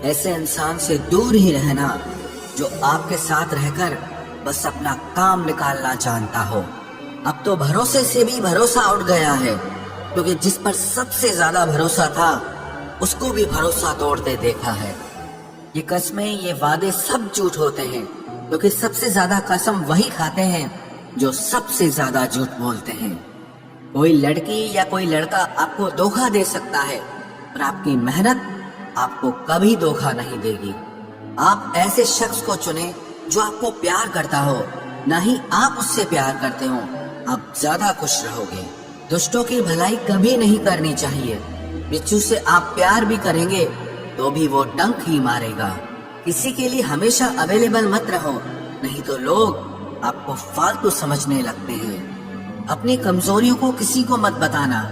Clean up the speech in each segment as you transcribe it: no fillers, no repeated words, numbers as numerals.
ایسے انسان سے دور ہی رہنا جو آپ کے ساتھ رہ کر بس اپنا کام نکالنا جانتا ہو۔ اب تو بھروسے سے بھی بھروسہ اٹھ گیا ہے، کیونکہ جس پر سب سے زیادہ بھروسہ تھا اس کو بھی بھروسہ توڑتے دیکھا ہے۔ یہ قسمیں، یہ وعدے سب جھوٹ ہوتے ہیں، کیونکہ سب سے زیادہ قسم وہی کھاتے ہیں جو سب سے زیادہ جھوٹ بولتے ہیں۔ کوئی لڑکی یا کوئی لڑکا آپ کو دھوکہ دے سکتا ہے، پر آپ کی محنت آپ کو کبھی دھوکہ نہیں دے گی۔ آپ ایسے شخص کو چنیں جو آپ کو پیار کرتا ہو، نہ ہی آپ اس سے پیار کرتے ہو، آپ زیادہ خوش رہو گے۔ دشتوں کی بھلائی کبھی نہیں کرنی چاہیے۔ بچھو سے آپ پیار بھی کریں گے تو بھی وہ ڈنک ہی مارے گا۔ کسی کے لیے ہمیشہ اویلیبل مت رہو، نہیں تو لوگ آپ کو فالتو سمجھنے لگتے ہیں۔ اپنی کمزوریوں کو کسی کو مت بتانا،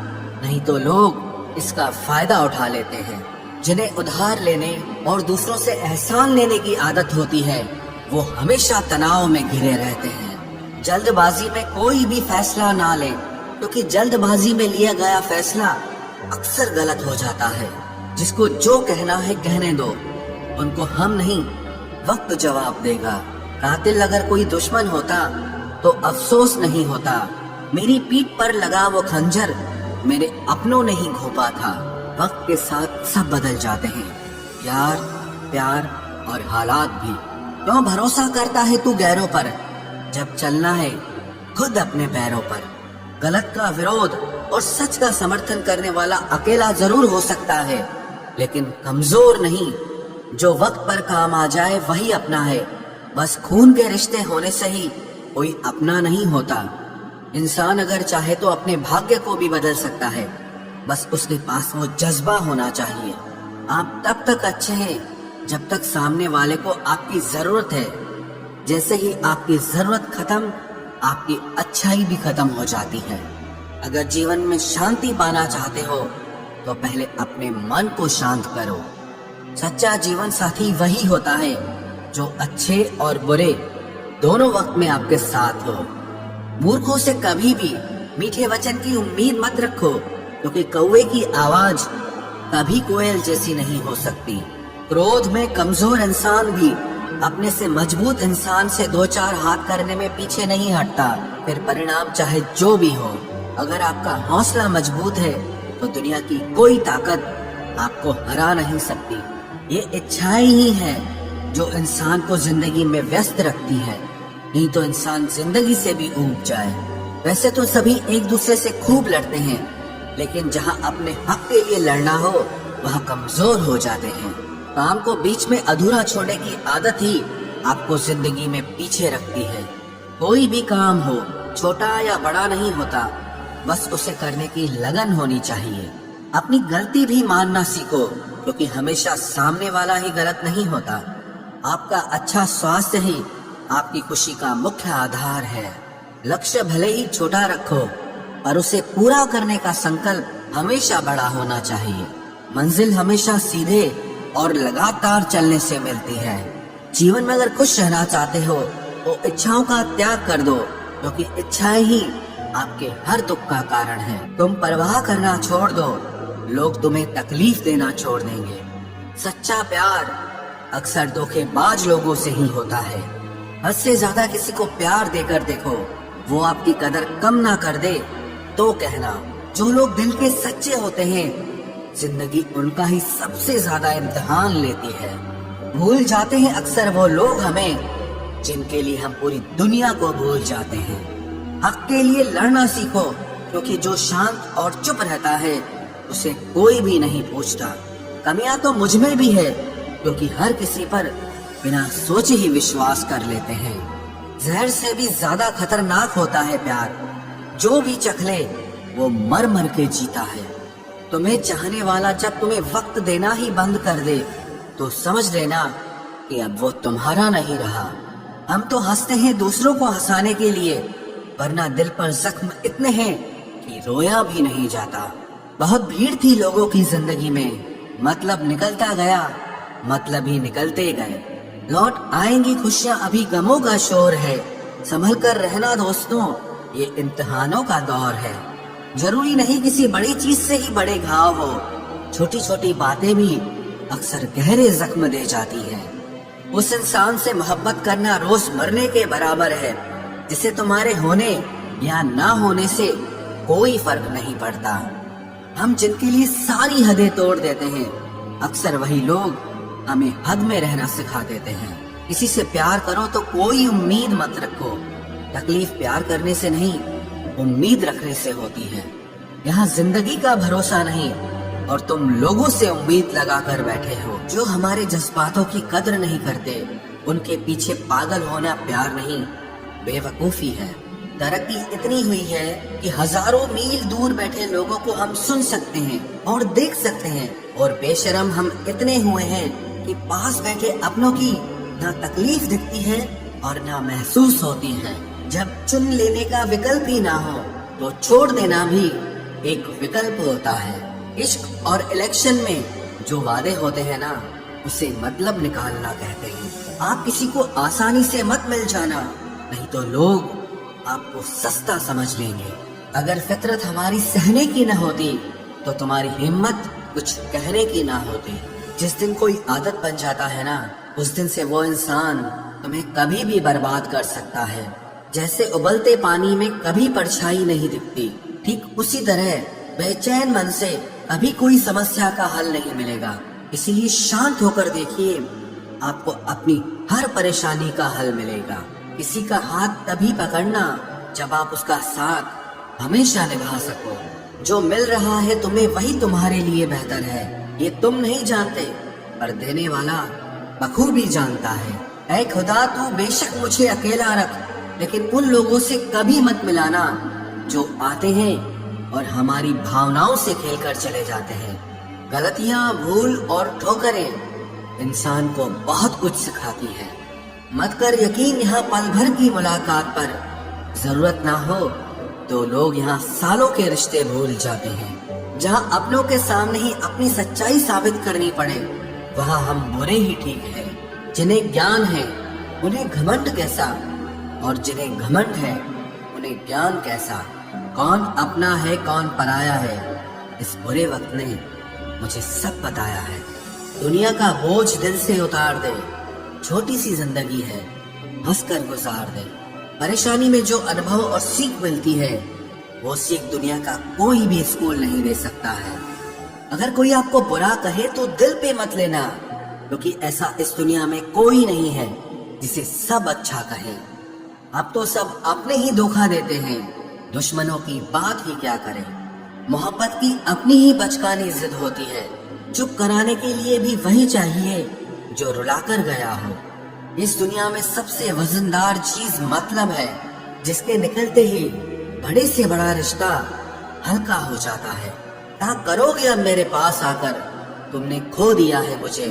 نہیں تو لوگ اس کا فائدہ اٹھا لیتے ہیں۔ جنہیں ادھار لینے اور دوسروں سے احسان لینے کی عادت ہوتی ہے، وہ ہمیشہ تناؤ میں گھرے رہتے ہیں۔ جلد بازی میں کوئی بھی فیصلہ نہ لیں، کیونکہ جلد بازی میں لیا گیا فیصلہ اکثر غلط ہو جاتا ہے۔ جس کو جو کہنا ہے کہنے دو، ان کو ہم نہیں وقت جواب دے گا۔ قاتل اگر کوئی دشمن ہوتا تو افسوس نہیں ہوتا، میری پیٹھ پر لگا وہ خنجر میرے اپنوں نے ہی گھونپا تھا۔ وقت کے ساتھ سب بدل جاتے ہیں، پیار اور حالات بھی۔ کیوں بھروسہ کرتا ہے تو غیروں پر، جب چلنا ہے خود اپنے پیروں پر۔ غلط کا وروध اور سچ کا سمرتھن کرنے والا اکیلا ضرور ہو سکتا ہے، لیکن کمزور نہیں۔ جو وقت پر کام آ جائے وہی اپنا ہے۔ بس خون کے رشتے ہونے سے ہی کوئی اپنا نہیں ہوتا۔ انسان اگر چاہے تو اپنے بھاگیہ کو بھی بدل سکتا ہے، بس اس کے پاس وہ جذبہ ہونا چاہیے۔ آپ تب تک اچھے ہیں جب تک سامنے والے کو آپ کی ضرورت ہے۔ جیسے ہی آپ کی ضرورت ختم، آپ کی اچھائی بھی ختم ہو جاتی ہے۔ اگر جیون میں شانتی پانا چاہتے ہو تو پہلے اپنے من کو شانت کرو۔ سچا جیون ساتھی وہی ہوتا ہے جو اچھے اور برے دونوں وقت میں آپ کے ساتھ ہو۔ مورکھوں سے کبھی بھی میٹھے وچن کی امید مت رکھو، کیونکہ کوے کی آواز کبھی کوئل جیسی نہیں ہو سکتی۔ کرودھ میں کمزور انسان بھی اپنے سے مضبوط انسان سے دو چار ہاتھ کرنے میں پیچھے نہیں ہٹتا، پھر پرینام چاہے جو بھی ہو۔ اگر آپ کا حوصلہ مضبوط ہے تو دنیا کی کوئی طاقت آپ کو ہرا نہیں سکتی۔ یہ اچھائی ہی ہے جو انسان کو زندگی میں ویست رکھتی ہے، نہیں تو انسان زندگی سے بھی اوب جائے۔ ویسے تو سبھی ایک دوسرے سے خوب لڑتے ہیں، لیکن جہاں اپنے حق کے لیے لڑنا ہو وہاں کمزور ہو جاتے ہیں۔ کام کو بیچ میں ادھورا چھوڑنے کی عادت ہی آپ کو زندگی میں پیچھے رکھتی ہے۔ کوئی بھی کام ہو، چھوٹا یا بڑا نہیں ہوتا، بس اسے کرنے کی لگن ہونی چاہیے۔ اپنی غلطی بھی ماننا سیکھو، کیونکہ ہمیشہ سامنے والا ہی غلط نہیں ہوتا۔ آپ کا اچھا سواستھ ہی آپ کی خوشی کا مکھیہ آدھار ہے۔ لکشیہ بھلے ہی چھوٹا رکھو، پر اسے پورا کرنے کا سنکلپ ہمیشہ بڑا ہونا چاہیے۔ منزل ہمیشہ سیدھے اور لگاتار چلنے سے ملتی ہے۔ جیون میں اگر خوش رہنا چاہتے ہو تو اچھاؤں کا تیاگ کر دو، کیونکہ اچھائیں ہی آپ کے ہر دکھ کا کارن ہے۔ تم پرواہ کرنا چھوڑ دو، لوگ تمہیں تکلیف دینا چھوڑ دیں گے۔ سچا پیار اکثر دھوکے باز لوگوں سے ہی ہوتا ہے۔ حد سے زیادہ کسی کو پیار دے کر دیکھو، وہ آپ کی قدر کم نہ کر دے تو کہنا۔ جو لوگ دل کے سچے ہوتے ہیں، زندگی ان کا ہی سب سے زیادہ امتحان لیتی ہے۔ بھول جاتے ہیں اکثر وہ لوگ ہمیں جن کے لیے ہم پوری دنیا کو بھول جاتے ہیں۔ حق کے لیے لڑنا سیکھو، کیونکہ جو شانت اور چپ رہتا ہے اسے کوئی بھی نہیں پوچھتا۔ کمیاں تو مجھ میں بھی ہے، کیونکہ ہر کسی پر بنا سوچے ہی وشواس کر لیتے ہیں۔ زہر سے بھی زیادہ خطرناک ہوتا ہے پیار، جو بھی چکھ لے وہ مر مر کے جیتا ہے۔ تمہیں چاہنے والا جب تمہیں وقت دینا ہی بند کر دے تو سمجھ لینا کہ اب وہ تمہارا نہیں رہا۔ ہم تو ہنستے ہیں دوسروں کو ہنسانے کے لیے، ورنہ دل پر زخم اتنے ہیں کہ رویا بھی نہیں جاتا۔ بہت بھیڑ تھی لوگوں کی زندگی میں، مطلب نکلتا گیا، مطلب ہی نکلتے گئے۔ لوٹ آئیں گی خوشیاں، ابھی غموں کا شور ہے۔ سنبھل کر رہنا دوستوں، یہ امتحانوں کا دور ہے۔ ضروری نہیں کسی بڑی چیز سے ہی بڑے گھاؤ ہو، چھوٹی چھوٹی باتیں بھی अक्सर गहरे जख्म दे जाती है। उस इंसान से मोहब्बत करना रोज मरने के बराबर है, जिसे तुम्हारे होने या ना होने से कोई फर्क नहीं पड़ता। हम जिनके लिए सारी हदें तोड़ देते हैं, अक्सर वही लोग हमें हद में रहना सिखा देते हैं। किसी से प्यार करो तो कोई उम्मीद मत रखो। तकलीफ प्यार करने से नहीं, उम्मीद रखने से होती है। यहाँ जिंदगी का भरोसा नहीं और तुम लोगों से उम्मीद लगा कर बैठे हो। जो हमारे जज्बातों की कद्र नहीं करते, उनके पीछे पागल होना प्यार नहीं, बेवकूफी है। तरक्की इतनी हुई है कि हजारों मील दूर बैठे लोगों को हम सुन सकते हैं और देख सकते हैं, और बेशरम हम इतने हुए हैं कि पास बैठे अपनों की ना तकलीफ दिखती है और ना महसूस होती है। जब चुन लेने का विकल्प ही ना हो तो छोड़ देना भी एक विकल्प होता है। इश्क और इलेक्शन में जो वादे होते हैं ना, उसे मतलब निकालना कहते हैं। आप किसी को आसानी से मत मिल जाना, नहीं तो लोग आपको सस्ता समझ लेंगे। अगर फितरत हमारी सहने की न होती तो तुम्हारी हिम्मत कुछ कहने की ना होती। जिस दिन कोई आदत बन जाता है ना, उस दिन से वो इंसान तुम्हें कभी भी बर्बाद कर सकता है। जैसे उबलते पानी में कभी परछाई नहीं दिखती, ठीक उसी तरह बेचैन मन से कभी कोई समस्या का हल नहीं मिलेगा। इसीलिए शांत होकर देखिए, आपको अपनी हर परेशानी का हल मिलेगा। किसी का हाथ तभी पकड़ना जब आप उसका साथ हमेशा निभा सको। जो मिल रहा है तुम्हें, वही तुम्हारे लिए बेहतर है। ये तुम नहीं जानते, पर देने वाला बखूबी जानता है। ऐ खुदा, तू बेशक मुझे अकेला रख, लेकिन उन लोगों से कभी मत मिलाना जो आते हैं और हमारी भावनाओं से खेलकर चले जाते हैं। गलतियां, भूल और ठोकरें इंसान को बहुत कुछ सिखाती है। मत कर यकीन यहाँ पल भर की मुलाकात पर, जरूरत ना हो तो लोग यहाँ सालों के रिश्ते भूल जाते हैं। जहाँ अपनों के सामने ही अपनी सच्चाई साबित करनी पड़े, वहाँ हम बुरे ही ठीक है। जिन्हें ज्ञान है उन्हें घमंड कैसा, और जिन्हें घमंड है उन्हें ज्ञान कैसा। कौन अपना है कौन पराया है, इस बुरे वक्त ने मुझे सब बताया है। दुनिया का बोझ दिल से उतार दे, छोटी सी जिंदगी है, हंसकर गुजार दे। परेशानी में जो अनुभव और सीख मिलती है, वो सीख दुनिया का कोई भी स्कूल नहीं दे सकता है। अगर कोई आपको बुरा कहे तो दिल पे मत लेना, क्योंकि ऐसा इस दुनिया में कोई नहीं है जिसे सब अच्छा कहे। अब तो सब अपने ही धोखा देते हैं, दुश्मनों की बात ही क्या करें। मोहब्बत की अपनी ही बचकानी जिद होती है, चुप कराने के लिए भी वही चाहिए जो रुलाकर गया हो। इस दुनिया में सबसे वजनदार चीज मतलब है, जिसके निकलते ही बड़े से बड़ा रिश्ता हल्का हो जाता है। क्या करोगे अब मेरे पास आकर, तुमने खो दिया है मुझे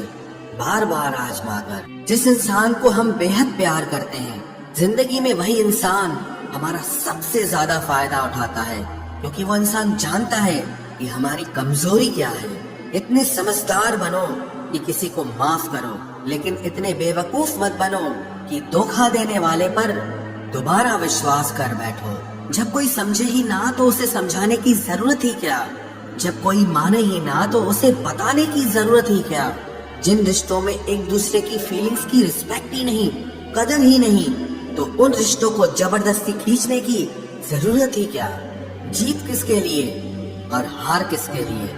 बार बार आजमा कर। जिस इंसान को हम बेहद प्यार करते हैं, जिंदगी में वही इंसान हमारा सबसे ज्यादा फायदा उठाता है, क्योंकि वो इंसान जानता है कि हमारी कमजोरी क्या है। इतने समझदार बनो कि किसी को माफ करो, लेकिन इतने बेवकूफ मत बनो कि धोखा देने वाले पर दोबारा विश्वास कर बैठो। जब कोई समझे ही ना तो उसे समझाने की जरूरत ही क्या, जब कोई माने ही ना तो उसे बताने की जरूरत ही क्या। जिन रिश्तों में एक दूसरे की फीलिंग्स की रिस्पेक्ट ही नहीं, कदर ही नहीं, तो उन रिश्तों को जबरदस्ती खींचने की जरूरत ही क्या। जीत किसके लिए और हार किसके लिए,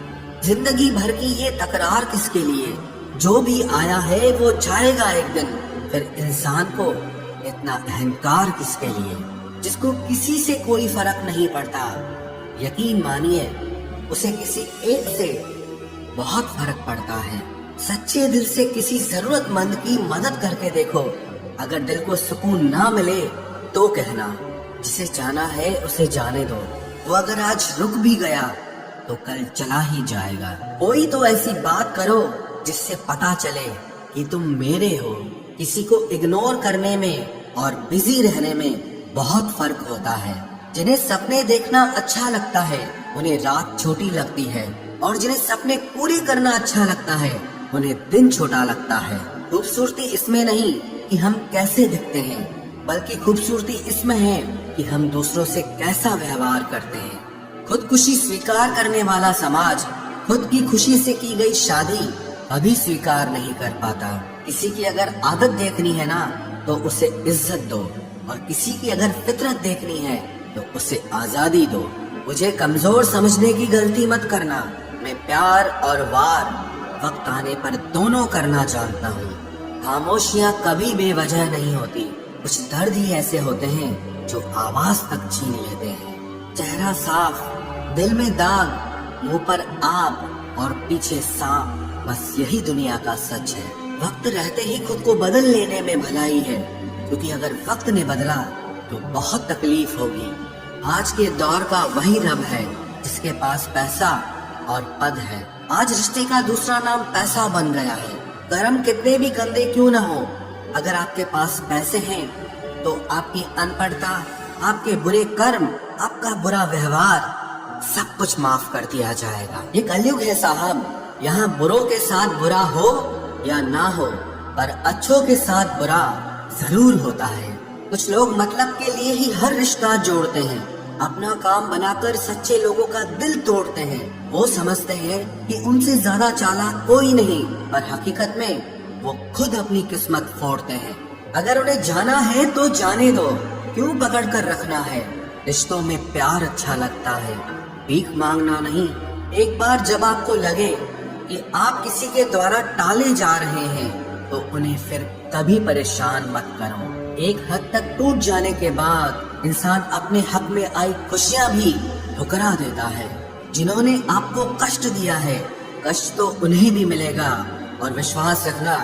जिंदगी भर की ये तकरार किसके लिए। जो भी आया है वो जाएगा एक दिन, फिर इंसान को इतना अहंकार किसके लिए, जिसको किसी से कोई फर्क नहीं पड़ता। यकीन मानिए, उसे किसी एक से बहुत फर्क पड़ता है। सच्चे दिल से किसी जरूरतमंद की मदद करके देखो। अगर दिल को सुकून ना मिले तो कहना, जिसे जाना है उसे जाने दो। वो अगर आज रुक भी गया तो कल चला ही जाएगा। कोई तो ऐसी बात करो जिससे पता चले कि तुम मेरे हो। किसी को इग्नोर करने में और बिजी रहने में बहुत फर्क होता है। जिन्हें सपने देखना अच्छा लगता है, उन्हें रात छोटी लगती है, और जिन्हें सपने पूरे करना अच्छा लगता है, उन्हें दिन छोटा लगता है। खूबसूरती इसमें नहीं कि हम कैसे दिखते हैं, बल्कि खूबसूरती इसमें है कि हम दूसरों से कैसा व्यवहार करते हैं। खुदकुशी स्वीकार करने वाला समाज, खुद की खुशी से की गई शादी कभी स्वीकार नहीं कर पाता। किसी की अगर आदत देखनी है ना तो उसे इज्जत दो, और किसी की अगर फितरत देखनी है तो उसे आजादी दो। मुझे कमजोर समझने की गलती मत करना। मैं प्यार और वार वक्त आने पर दोनों करना जानता हूँ। खामोशियाँ कभी बेवजह नहीं होती। कुछ दर्द ही ऐसे होते हैं जो आवाज तक छीन लेते हैं। चेहरा साफ, दिल में दाग, मुंह पर आग और पीछे सांप, बस यही दुनिया का सच है। वक्त रहते ही खुद को बदल लेने में भलाई है, क्योंकि अगर वक्त ने बदला तो बहुत तकलीफ होगी। आज के दौर का वही रब है जिसके पास पैसा और पद है। आज रिश्ते का दूसरा नाम पैसा बन गया है। कर्म कितने भी गंदे क्यों न हो, अगर आपके पास पैसे हैं तो आपकी अनपढ़ता, आपके बुरे कर्म, आपका बुरा व्यवहार सब कुछ माफ कर दिया जाएगा। ये कलयुग है साहब, यहाँ बुरों के साथ बुरा हो या ना हो, पर अच्छों के साथ बुरा जरूर होता है। कुछ लोग मतलब के लिए ही हर रिश्ता जोड़ते हैं, अपना काम बनाकर सच्चे लोगों का दिल तोड़ते हैं। वो समझते हैं कि उनसे ज्यादा चालाक कोई नहीं, पर हकीकत में वो खुद अपनी किस्मत फोड़ते हैं। अगर उन्हें जाना है तो जाने दो, क्यों पकड़ कर रखना है। रिश्तों में प्यार अच्छा लगता है, भीख मांगना नहीं। एक बार जब आपको लगे कि आप किसी के द्वारा टाले जा रहे हैं तो उन्हें फिर कभी परेशान मत करो। एक हद तक टूट जाने के बाद इंसान अपने हक में आई खुशियां भी ठुकरा देता है। जिन्होंने आपको कष्ट दिया है, कष्ट तो उन्हें भी मिलेगा, और विश्वास रखना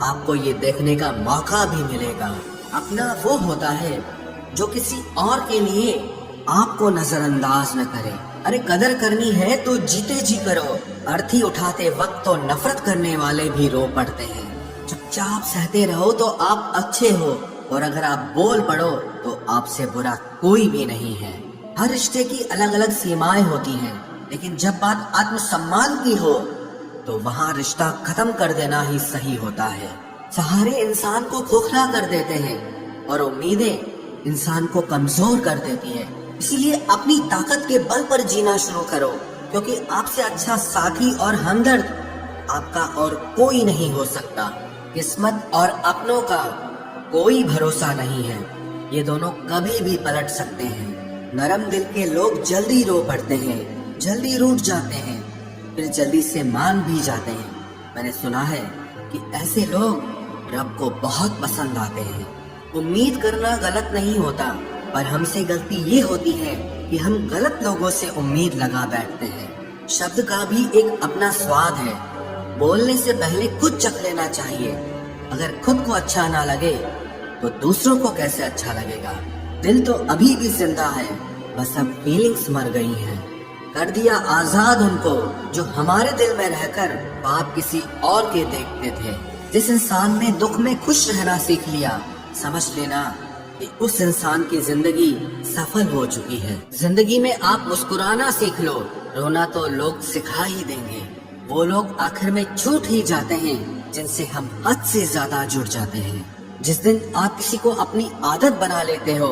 आपको ये देखने का मौका भी मिलेगा। अपना वो होता है जो किसी और के लिए आपको नजरअंदाज न करे। अरे कदर करनी है तो जीते जी करो। अर्थी उठाते वक्त तो नफरत करने वाले भी रो पड़ते हैं। चुपचाप सहते रहो तो आप अच्छे हो, और अगर आप बोल पड़ो तो आपसे बुरा कोई भी नहीं है। हर रिश्ते की अलग अलग सीमाएं होती हैं, लेकिन जब बात आत्मसम्मान की हो तो वहाँ रिश्ता खत्म कर देना ही सही होता है। सहारे इंसान को खोखला कर देते हैं और उम्मीदें इंसान को कमजोर कर देती है। इसीलिए अपनी ताकत के बल पर जीना शुरू करो, क्योंकि आपसे अच्छा साथी और हमदर्द आपका और कोई नहीं हो सकता। किस्मत और अपनों का कोई भरोसा नहीं है, ये दोनों कभी भी पलट सकते हैं। नरम दिल के लोग जल्दी रो पड़ते हैं, जल्दी रूठ जाते हैं, फिर जल्दी से मान भी जाते हैं। मैंने सुना है कि ऐसे लोग रब को बहुत पसंद आते हैं। उम्मीद करना गलत नहीं होता, पर हमसे गलती ये होती है कि हम गलत लोगों से उम्मीद लगा बैठते हैं। शब्द का भी एक अपना स्वाद है, बोलने से पहले खुद चख लेना चाहिए। अगर खुद को अच्छा ना लगे तो दूसरों को कैसे अच्छा लगेगा। दिल तो अभी भी जिंदा है, बस अब फीलिंग्स मर गई हैं। कर दिया आजाद उनको जो हमारे दिल में रहकर पाप किसी और के देखते थे। जिस इंसान ने दुख में खुश रहना सीख लिया, समझ लेना कि उस इंसान की जिंदगी सफल हो चुकी है। जिंदगी में आप मुस्कुराना सीख लो, रोना तो लोग सिखा ही देंगे। वो लोग आखिर में छूट ही जाते हैं जिनसे हम हद से ज्यादा जुड़ जाते हैं। जिस दिन आप किसी को अपनी आदत बना लेते हो,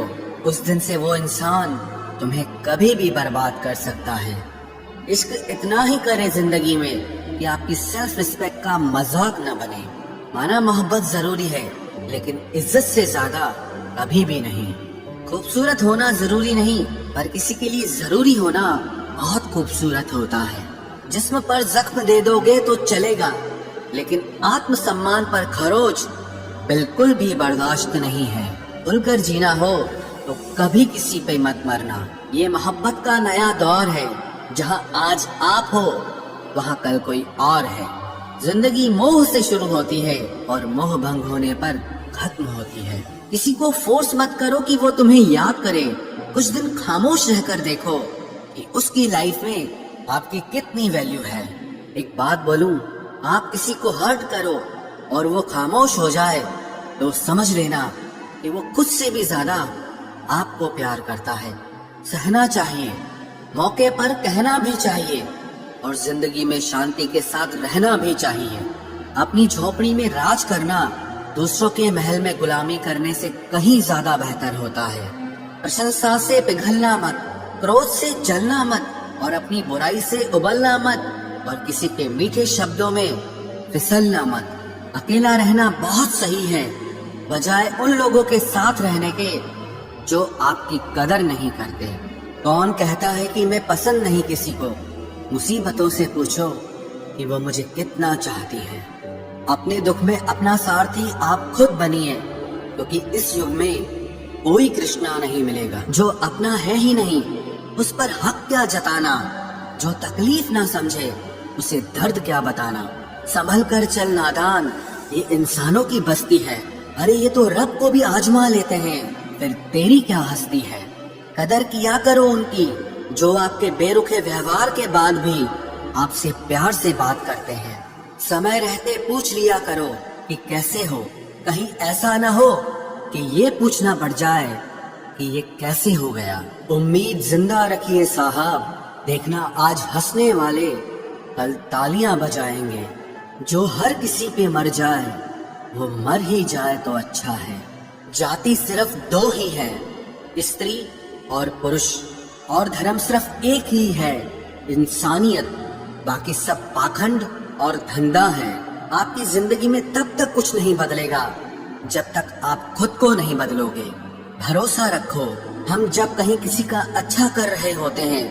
उस दिन से वो इंसान तुम्हें कभी भी बर्बाद कर सकता है। इश्क इतना ही करे जिंदगी में कि आपकी सेल्फ रिस्पेक्ट का मजाक न बने। माना मोहब्बत जरूरी है, लेकिन इज्जत से ज्यादा कभी भी नहीं। खूबसूरत होना जरूरी नहीं, पर किसी के लिए जरूरी होना बहुत खूबसूरत होता है। जिस्म पर जख्म दे दोगे तो चलेगा, लेकिन आत्मसम्मान पर खरोच बिल्कुल भी बर्दाश्त नहीं है। खुलकर जीना हो तो कभी किसी पे मत मरना। ये मोहब्बत का नया दौर है, जहाँ आज आप हो वहाँ कल कोई और है। जिंदगी मोह से शुरू होती है और मोह भंग होने पर खत्म होती है। किसी को फोर्स मत करो कि वो तुम्हें याद करे। कुछ दिन खामोश रहकर देखो कि उसकी लाइफ में आपकी कितनी वैल्यू है। एक बात बोलूं, आप किसी को हर्ट करो और वो खामोश हो जाए तो समझ लेना कि वो खुद से भी ज्यादा आपको प्यार करता है। सहना चाहिए, मौके पर कहना भी चाहिए, और जिंदगी में शांति के साथ रहना भी चाहिए। अपनी झोपड़ी में राज करना दूसरों के महल में गुलामी करने से कहीं ज्यादा बेहतर होता है। प्रशंसा से पिघलना मत, क्रोध से जलना मत, और अपनी बुराई से उबलना मत, और किसी के मीठे शब्दों में फिसलना मत। अकेला रहना बहुत सही है, बजाय उन लोगों के साथ रहने के जो आपकी कदर नहीं करते। कौन कहता है कि मैं पसंद नहीं किसी को? मुसीबतों से पूछो कि वो मुझे कितना चाहती है। अपने दुख में अपना सारथी आप खुद बनिए, क्योंकि इस युग में कोई कृष्णा नहीं मिलेगा। जो अपना है ही नहीं, उस पर हक क्या जताना? जो तकलीफ ना समझे, उसे दर्द क्या बताना? संभल कर चल नादान, ये इंसानों की बस्ती है। अरे ये तो रब को भी आजमा लेते हैं, फिर तेरी क्या हस्ती है? कदर किया करो उनकी, जो आपके बेरुखे व्यवहार के बाद भी आपसे प्यार से बात करते हैं। समय रहते पूछ लिया करो कि कैसे हो, कहीं ऐसा ना हो कि ये पूछना पड़ जाए कि ये कैसे हो गया। उम्मीद जिंदा रखिए साहब, देखना आज हंसने वाले कल तालियां बजाएंगे। जो हर किसी पे मर जाए वो मर ही जाए तो अच्छा है। जाति सिर्फ दो ही है, स्त्री और पुरुष, और धर्म सिर्फ एक ही है, इंसानियत। बाकी सब पाखंड और धंधा है। आपकी जिंदगी में तब तक कुछ नहीं बदलेगा जब तक आप खुद को नहीं बदलोगे। भरोसा रखो, हम जब कहीं किसी का अच्छा कर रहे होते हैं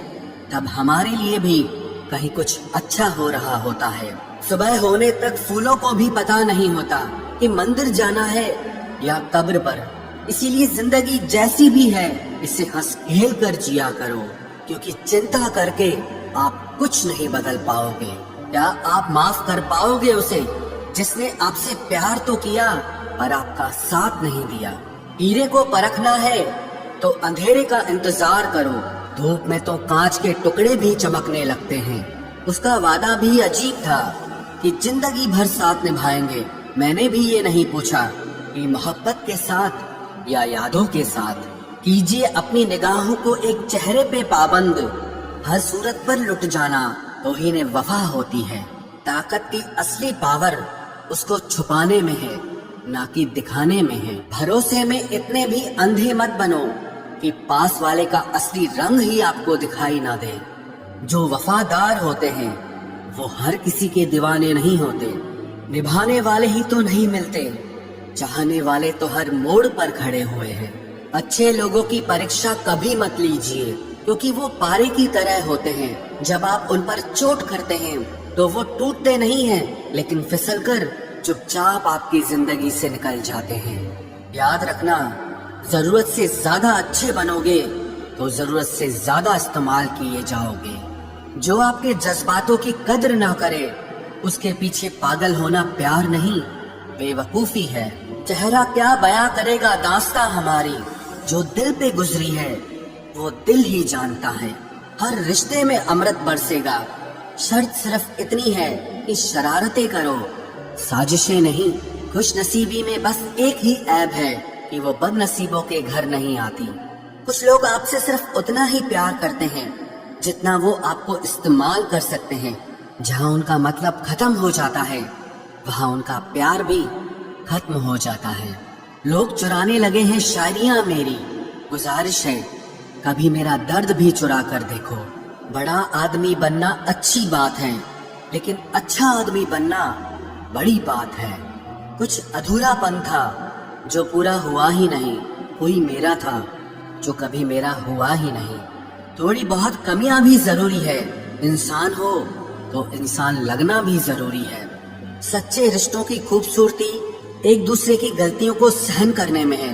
तब हमारे लिए भी कहीं कुछ अच्छा हो रहा होता है। सुबह होने तक फूलों को भी पता नहीं होता कि मंदिर जाना है या कब्र पर। इसीलिए जिंदगी जैसी भी है इसे हंस खेल कर जिया करो, क्योंकि चिंता करके आप कुछ नहीं बदल पाओगे। क्या आप माफ कर पाओगे उसे जिसने आपसे प्यार तो किया पर आपका साथ नहीं दिया? हीरे को परखना है तो अंधेरे का इंतजार करो। धूप में तो कांच के टुकड़े भी चमकने लगते हैं। उसका वादा भी अजीब था कि जिंदगी भर साथ निभाएंगे। मैंने भी ये नहीं पूछा कि मोहब्बत के साथ या यादों के साथ। कीजिए अपनी निगाहों को एक चेहरे पे पाबंद, हर सूरत पर लुट जाना तो ही ने वफा होती है। ताकत की असली पावर उसको छुपाने में है, ना कि दिखाने में है। भरोसे में इतने भी अंधे मत बनो कि पास वाले का असली रंग ही आपको दिखाई ना दे। जो वफादार होते हैं वो हर किसी के दीवाने नहीं होते। निभाने वाले ही तो नहीं मिलते, चाहने वाले तो हर मोड़ पर खड़े हुए हैं। अच्छे लोगों की परीक्षा कभी मत लीजिए, क्योंकि वो पारे की तरह होते हैं। जब आप उन पर चोट करते हैं तो वो टूटते नहीं हैं, लेकिन फिसलकर चुपचाप आपकी जिंदगी से निकल जाते हैं। याद रखना, जरूरत से ज्यादा अच्छे बनोगे तो जरूरत से ज्यादा इस्तेमाल किए जाओगे। जो आपके जज्बातों की कद्र ना करे उसके पीछे पागल होना प्यार नहीं, बेवकूफी है। चेहरा क्या बयां करेगा दास्तां हमारी, जो दिल पे गुजरी है वो दिल ही जानता है। हर रिश्ते में अमृत बरसेगा, शर्त सिर्फ इतनी है कि शरारतें करो, साजिशें नहीं। खुश नसीबी में बस एक ही ऐब है कि वो बदनसीबों के घर नहीं आती। कुछ लोग आपसे सिर्फ उतना ही प्यार करते हैं जितना वो आपको इस्तेमाल कर सकते हैं। जहाँ उनका मतलब खत्म हो जाता है वहाँ उनका प्यार भी खत्म हो जाता है। लोग चुराने लगे हैं शायरियाँ मेरी, गुजारिश है कभी मेरा दर्द भी चुरा कर देखो। बड़ा आदमी बनना अच्छी बात है, लेकिन अच्छा आदमी बनना बड़ी बात है। कुछ अधूरापन था जो पूरा हुआ ही नहीं, कोई मेरा था जो कभी मेरा हुआ ही नहीं। थोड़ी बहुत कमियां भी जरूरी है, इंसान हो तो इंसान लगना भी जरूरी है। सच्चे रिश्तों की खूबसूरती एक दूसरे की गलतियों को सहन करने में है,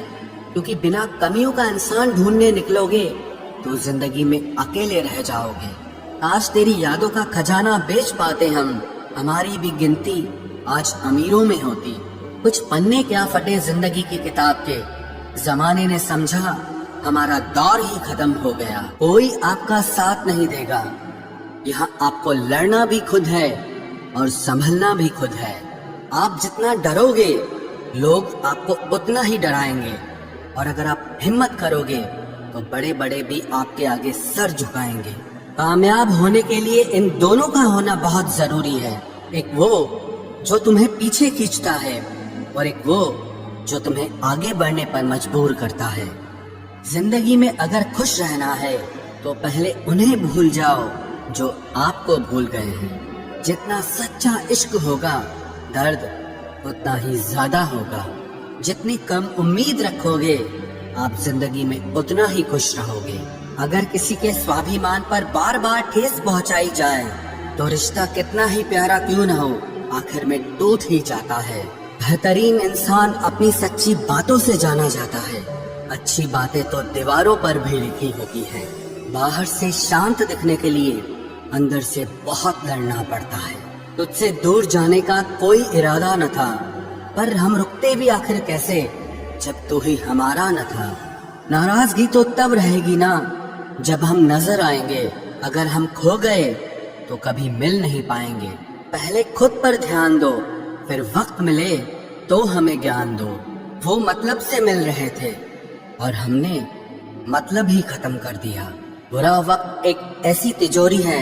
क्योंकि बिना कमियों का इंसान ढूंढने निकलोगे तो जिंदगी में अकेले रह जाओगे। आज तेरी यादों का खजाना बेच पाते हम, हमारी भी गिनती आज अमीरों में होती। कुछ पन्ने क्या फटे जिंदगी की किताब के, जमाने ने समझा हमारा दौर ही खत्म हो गया। कोई आपका साथ नहीं देगा, यहाँ आपको लड़ना भी खुद है और संभलना भी खुद है। आप जितना डरोगे लोग आपको उतना ही डराएंगे, और अगर आप हिम्मत करोगे तो बड़े बड़े भी आपके आगे सर झुकाएंगे। कामयाब होने के लिए इन दोनों का होना बहुत जरूरी है, एक वो जो तुम्हें पीछे खींचता है और एक वो जो तुम्हें आगे बढ़ने पर मजबूर करता है। जिंदगी में अगर खुश रहना है तो पहले उन्हें भूल जाओ जो आपको भूल गए हैं। जितना सच्चा इश्क होगा दर्द उतना ही ज्यादा होगा। जितनी कम उम्मीद रखोगे आप जिंदगी में उतना ही खुश रहोगे। अगर किसी के स्वाभिमान पर बार बार ठेस पहुंचाई जाए तो रिश्ता कितना ही प्यारा क्यों न हो, आखिर में टूट ही जाता है। बेहतरीन इंसान अपनी सच्ची बातों से जाना जाता है। अच्छी बातें तो दीवारों पर भी लिखी होती हैं। बाहर से शांत दिखने के लिए अंदर से बहुत लड़ना पड़ता है। तुझसे दूर जाने का कोई इरादा न था, पर हम रुकते भी आखिर कैसे जब तू ही हमारा न था। नाराजगी तो तब रहेगी ना जब हम नजर आएंगे, अगर हम खो गए तो कभी मिल नहीं पाएंगे। पहले खुद पर ध्यान दो, फिर वक्त मिले तो हमें ज्ञान दो। वो मतलब से मिल रहे थे और हमने मतलब ही खत्म कर दिया। बुरा वक्त एक ऐसी तिजोरी है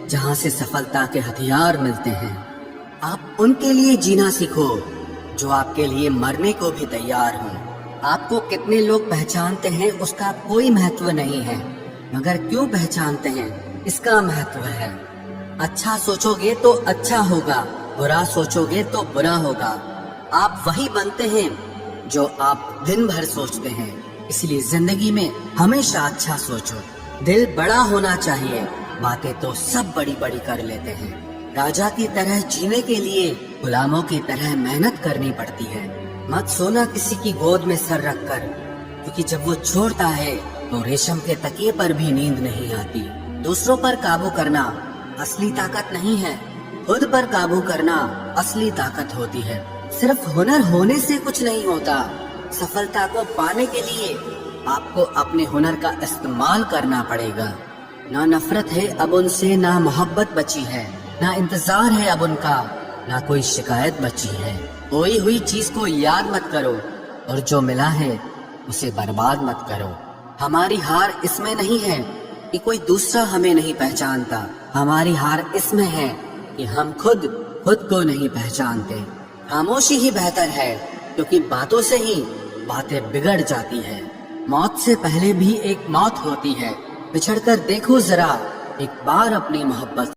जहां से सफलता के हथियार मिलते हैं। आप उनके लिए जीना सीखो जो आपके लिए मरने को भी तैयार हों। आपको कितने लोग पहचानते हैं उसका कोई महत्व नहीं है, मगर क्यों पहचानते हैं इसका महत्व है। अच्छा सोचोगे तो अच्छा होगा, बुरा सोचोगे तो बुरा होगा। आप वही बनते हैं जो आप दिन भर सोचते हैं। इसलिए जिंदगी में हमेशा अच्छा सोचो। दिल बड़ा होना चाहिए, बातें तो सब बड़ी बड़ी कर लेते हैं। राजा की तरह जीने के लिए गुलामों की तरह मेहनत करनी पड़ती है। मत सोना किसी की गोद में सर रखकर, क्योंकि जब वो छोड़ता है तो रेशम के तकिए पर भी नींद नहीं आती। दूसरों पर काबू करना असली ताकत नहीं है, खुद पर काबू करना असली ताकत होती है। सिर्फ हुनर होने से कुछ नहीं होता, सफलता को पाने के लिए आपको अपने हुनर का इस्तेमाल करना पड़ेगा। ना नफरत है अब उनसे, ना मोहब्बत बची है, ना इंतजार है अब उनका, ना कोई शिकायत बची है। खोई हुई चीज को याद मत करो और जो मिला है उसे बर्बाद मत करो। हमारी हार इसमें नहीं है कि कोई दूसरा हमें नहीं पहचानता, हमारी हार इसमें है कि हम खुद को नहीं पहचानते। खामोशी ही बेहतर है, क्योंकि बातों से ही बातें बिगड़ जाती है। मौत से पहले भी एक मौत होती है, बिछड़कर देखो जरा एक बार अपनी मोहब्बत।